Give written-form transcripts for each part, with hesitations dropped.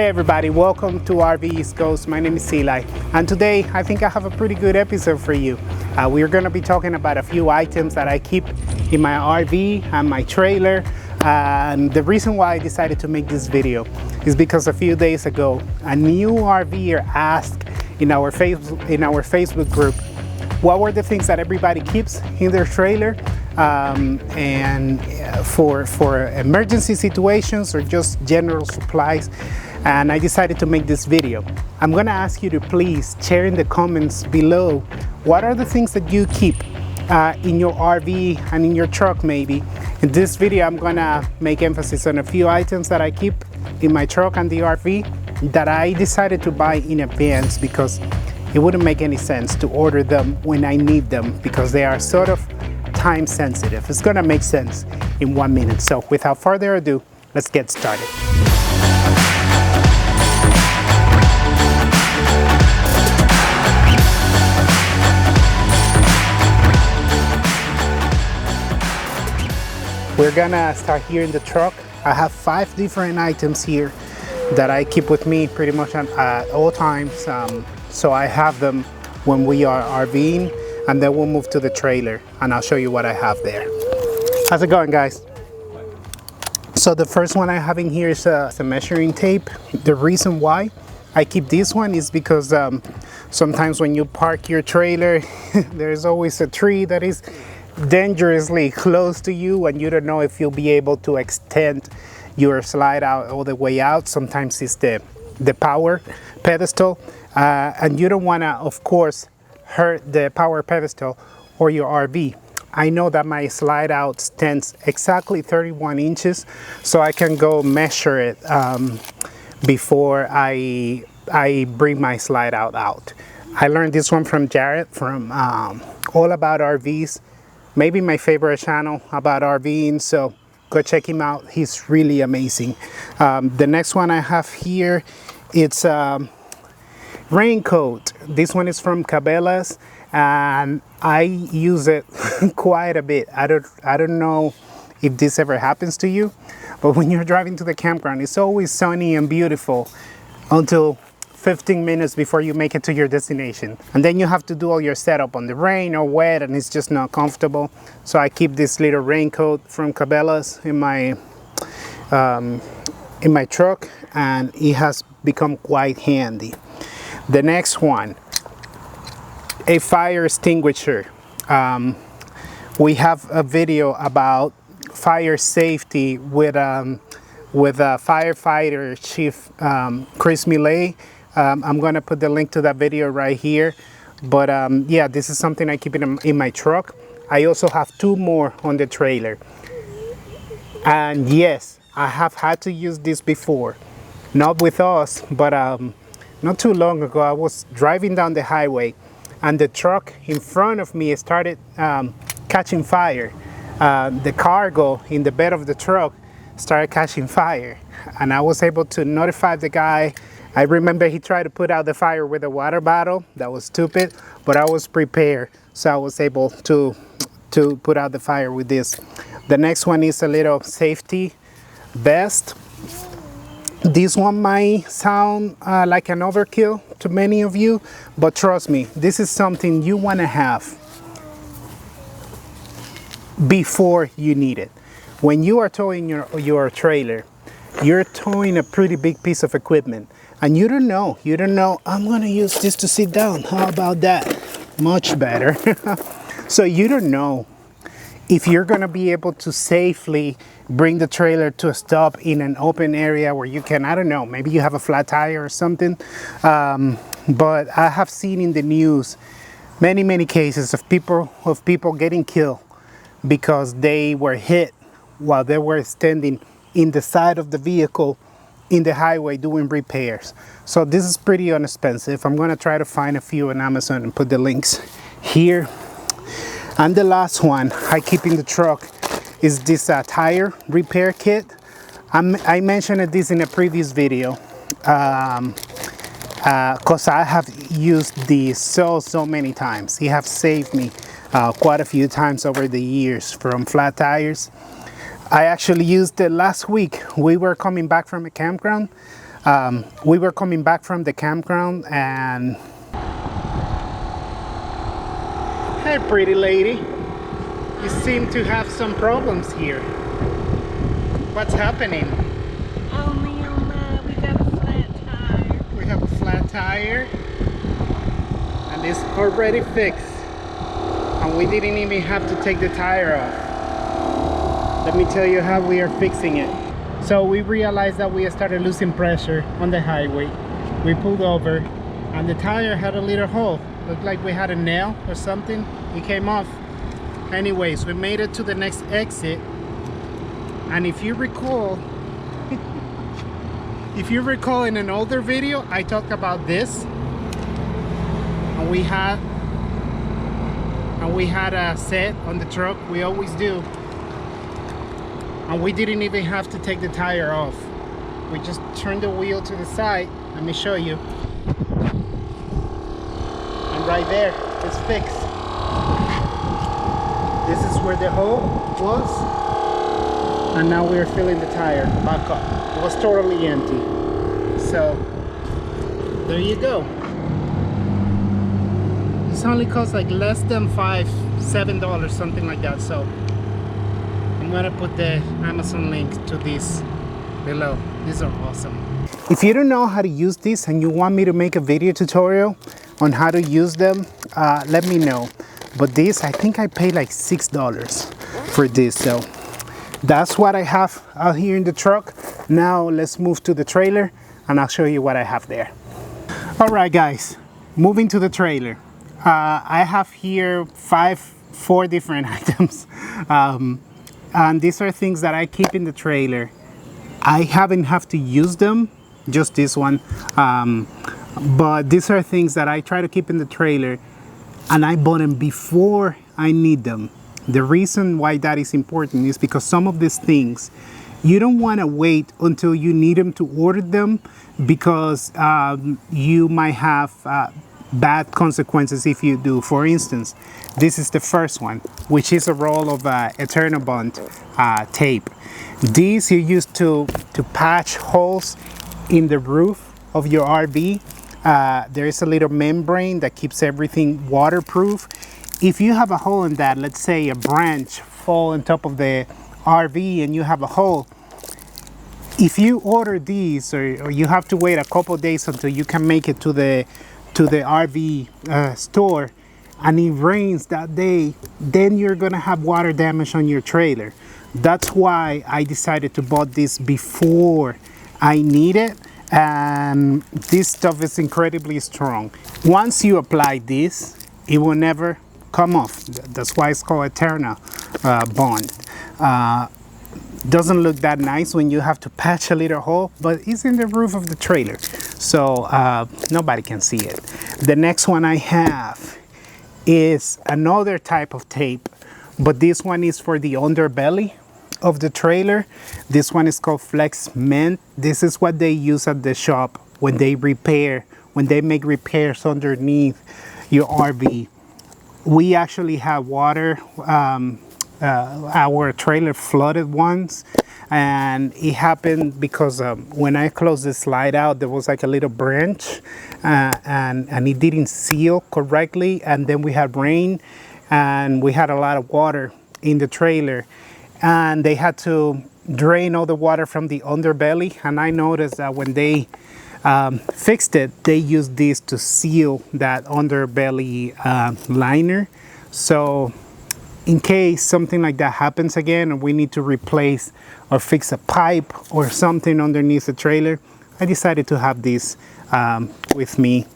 Hey everybody, welcome to RV East Coast. My name is Sealant, and today I think I have a pretty good episode for you. We're going to be talking about a few items that I keep in my RV and my trailer. And the reason why I decided to make this video is because a few days ago, a new RVer asked in our Facebook group, what were the things that everybody keeps in their trailer and for emergency situations or just general supplies. And I decided to make this video. I'm gonna ask you to please share in the comments below what are the things that you keep in your RV and in your truck maybe. In this video I'm gonna make emphasis on a few items that I keep in my truck and the RV that I decided to buy in advance because it wouldn't make any sense to order them when I need them because they are sort of time sensitive. It's gonna make sense in 1 minute. So without further ado, let's get started. We're gonna start here in the truck. I have 5 different items here that I keep with me pretty much at all times. So I have them when we are RVing, and then we'll move to the trailer and I'll show you what I have there. How's it going, guys? So the first one I have in here is a measuring tape. The reason why I keep this one is because sometimes when you park your trailer, there's always a tree that is dangerously close to you and you don't know if you'll be able to extend your slide out all the way out. Sometimes it's the power pedestal and you don't want to, of course, hurt the power pedestal or your RV. I know that my slide out stands exactly 31 inches, so I can go measure it before I bring my slide out. I learned this one from Jared from All About RVs. Maybe my favorite channel about RVing, so go check him out. He's really amazing. The next one I have here, it's raincoat. This one is from Tubeless and I use it quite a bit. I don't know if this ever happens to you, but when you're driving to the campground, it's always sunny and beautiful until 15 minutes before you make it to your destination, and then you have to do all your setup on the rain or wet and it's just not comfortable. So I keep this little raincoat from Tubeless in my truck, and it has become quite handy. The next one, a fire extinguisher. We have a video about fire safety with a firefighter chief, Chris Millay. I'm gonna put the link to that video right here, but yeah, this is something I keep in my truck. I also have 2 more on the trailer, and yes, I have had to use this before, not with us, but not too long ago I was driving down the highway and the truck in front of me started catching fire. The cargo in the bed of the truck started catching fire, and I was able to notify the guy. I remember he tried to put out the fire with a water bottle. That was stupid, but I was prepared, so I was able to put out the fire with this. The next one is a little safety vest. This one might sound like an overkill to many of you, but trust me, this is something you want to have before you need it. When you are towing your trailer, you're towing a pretty big piece of equipment, and you don't know, I'm gonna use this to sit down. How about that? Much better. So you don't know if you're gonna be able to safely bring the trailer to a stop in an open area where you can, I don't know, maybe you have a flat tire or something. But I have seen in the news many cases of people getting killed because they were hit while they were standing in the side of the vehicle in the highway doing repairs. So this is pretty inexpensive. I'm gonna try to find a few on Amazon and put the links here. And the last one I keep in the truck is this tire repair kit. I mentioned this in a previous video because I have used these so many times. It have saved me quite a few times over the years from flat tires. I actually used it last week. We were coming back from a campground We were coming back from the campground and... Hey, pretty lady. You seem to have some problems here. What's happening? Oh my, we got a flat tire. We have a flat tire and it's already fixed. And we didn't even have to take the tire off. Let me tell you how we are fixing it. So we realized that we started losing pressure on the highway. We pulled over and the tire had a little hole. Looked like we had a nail or something. It came off. Anyways, we made it to the next exit. And if you recall, in an older video, I talked about this. And we had a set on the truck. We always do. And we didn't even have to take the tire off. We just turned the wheel to the side. Let me show you. And right there, it's fixed. This is where the hole was. And now we're filling the tire back up. It was totally empty. So, there you go. This only costs like less than $7, something like that. So, I'm gonna put the Amazon link to this below. These are awesome. If you don't know how to use this and you want me to make a video tutorial on how to use them, let me know. But this, I think I paid like $6 for this. So that's what I have out here in the truck. Now let's move to the trailer and I'll show you what I have there. All right, guys, moving to the trailer. I have here four different items. And these are things that I keep in the trailer. I haven't have to use them, just this one. But these are things that I try to keep in the trailer and I bought them before I need them. The reason why that is important is because some of these things, you don't want to wait until you need them to order them because you might have bad consequences if you do. For instance, this is the first one, which is a roll of EternaBond tape. These you use to patch holes in the roof of your RV. There is a little membrane that keeps everything waterproof. If you have a hole in that, let's say a branch fall on top of the RV and you have a hole, if you order these or you have to wait a couple of days until you can make it to the RV store and it rains that day, then you're gonna have water damage on your trailer. That's why I decided to buy this before I need it. And this stuff is incredibly strong. Once you apply this, it will never come off. That's why it's called EternaBond. Doesn't look that nice when you have to patch a little hole, but it's in the roof of the trailer, so nobody can see it. The next one I have is another type of tape, but this one is for the underbelly of the trailer. This one is called Flex Mint. This is what they use at the shop when they make repairs underneath your RV. We actually have water, our trailer flooded once, and it happened because when I closed the slide out, there was like a little branch and it didn't seal correctly, and then we had rain and we had a lot of water in the trailer and they had to drain all the water from the underbelly. And I noticed that when they fixed it, they used this to seal that underbelly liner. So in case something like that happens again and we need to replace or fix a pipe or something underneath the trailer, I decided to have this with me.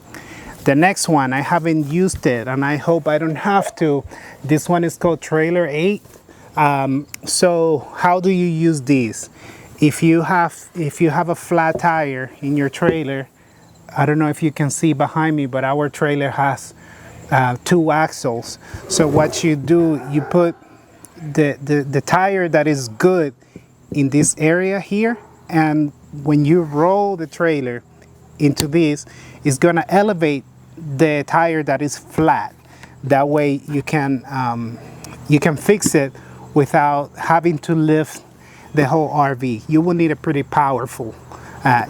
The next one, I haven't used it and I hope I don't have to. This one is called Trailer 8. So how do you use these? If you have a flat tire in your trailer, I don't know if you can see behind me, but our trailer has 2 axles. So what you do, you put the tire that is good in this area here, and when you roll the trailer into this, it's gonna elevate the tire that is flat. That way you can fix it without having to lift the whole RV. You will need a pretty powerful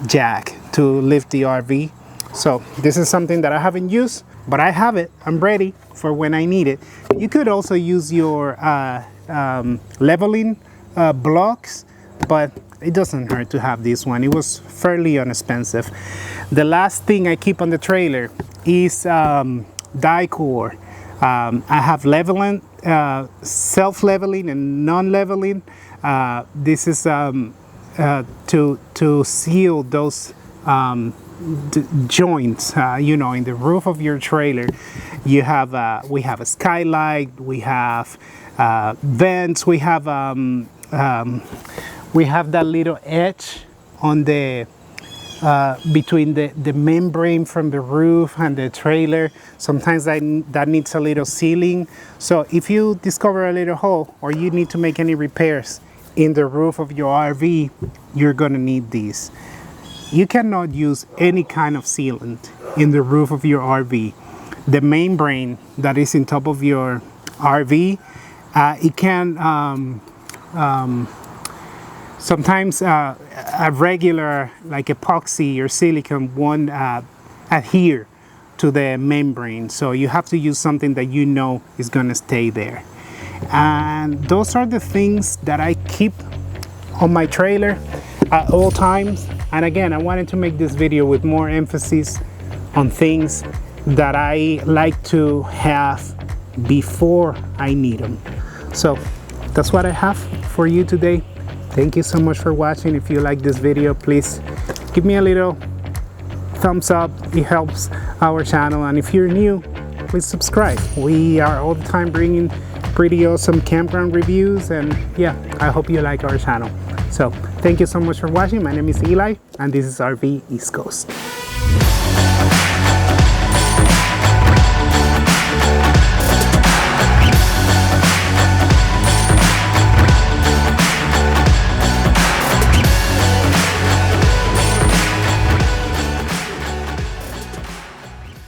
jack to lift the RV. So this is something that I haven't used, but I have it. I'm ready for when I need it. You could also use your leveling blocks, but it doesn't hurt to have this one. It was fairly inexpensive. The last thing I keep on the trailer is Dicor. I have leveling, self-leveling and non-leveling. This is to seal those joints, you know, in the roof of your trailer. You have we have a skylight, we have vents, we have that little edge on the between the membrane from the roof and the trailer. Sometimes that needs a little sealing. So if you discover a little hole or you need to make any repairs in the roof of your RV, you're gonna need these. You cannot use any kind of sealant in the roof of your RV. The membrane that is in top of your RV, it can sometimes a regular like epoxy or silicone won't adhere to the membrane, so you have to use something that you know is gonna stay there. And those are the things that I keep on my trailer at all times. And again, I wanted to make this video with more emphasis on things that I like to have before I need them. So that's what I have for you today. Thank you so much for watching. If you like this video, please give me a little thumbs up. It helps our channel. And if you're new, please subscribe. We are all the time bringing pretty awesome campground reviews, and yeah, I hope you like our channel. So thank you so much for watching. My name is Eli, and this is RV East Coast.